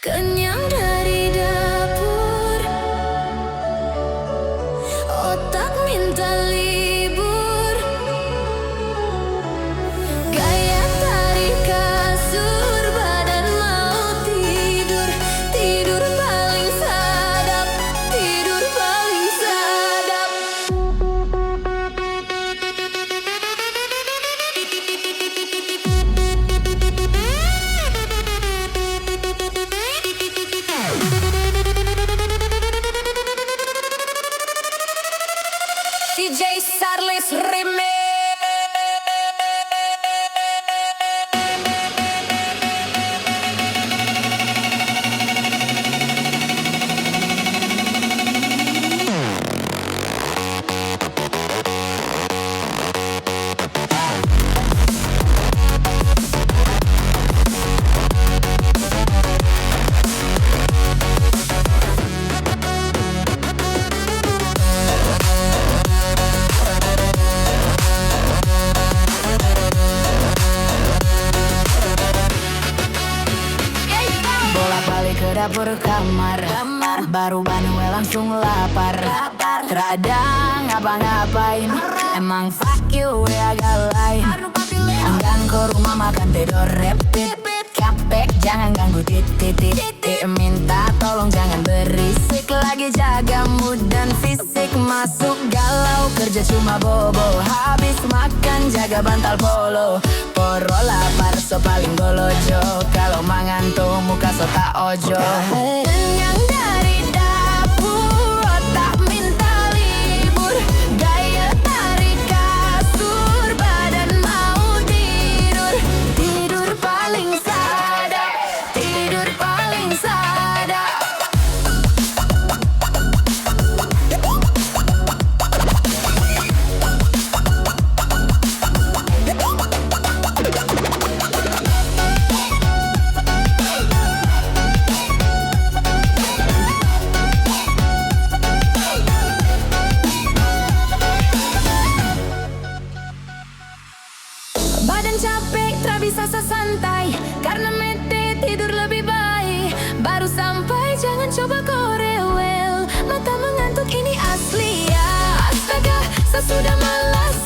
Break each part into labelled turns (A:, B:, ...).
A: Kenyang dari dapur, otak minta libur. Gaya tarik kasur, badan mau tidur. Tidur paling sadap, tidur paling sadap. DJ Sarlis Remix. Bolak-balik ke dapur kamar, baru Banue langsung lapar. Terada ngapa-ngapain, emang fuck you ya agak lain. Enggan ke rumah makan tidur repeat. Capek jangan ganggu titik. Minta tolong jangan berisik, lagi jaga mood dan fisik. Masuk galau kerja cuma bobo, habis makan jaga bantal polo. Poro lapar so paling golojo, kalau mangan tuh muka so tak ojo. Kenyang dari dapur, otak minta libur. Gaya tarik kasur, badan mau tidur. Tidur paling sadap, tidur paling sadap. Badan capek, tak bisa sesantai, karena mete tidur lebih baik. Baru sampai, jangan coba kau rewel. Mata mengantuk ini asli ya. Astaga, saya sudah malas.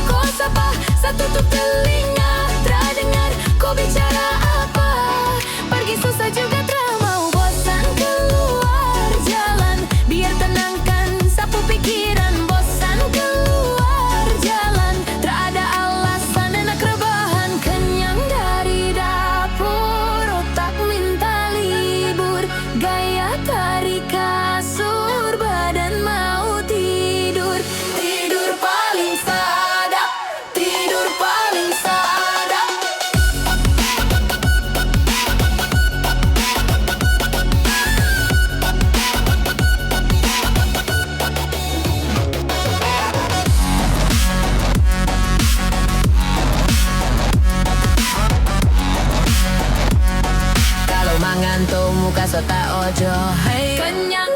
A: Kau sapa, saya tutup telinga. Tak dengar kau bicara apa. Pergi susah juga tak mau, bosan keluar jalan. Biar tenangkan sapu pikiran. Bosan keluar jalan, tak ada alasan enak rebahan. Kenyang dari dapur, otak minta libur. Gaya tarik kasur, badan mau tidur. Tidur paling sadap, tidur paling sadap. Kalau mangan tuh muka so tak ojo. Hey. Kenyang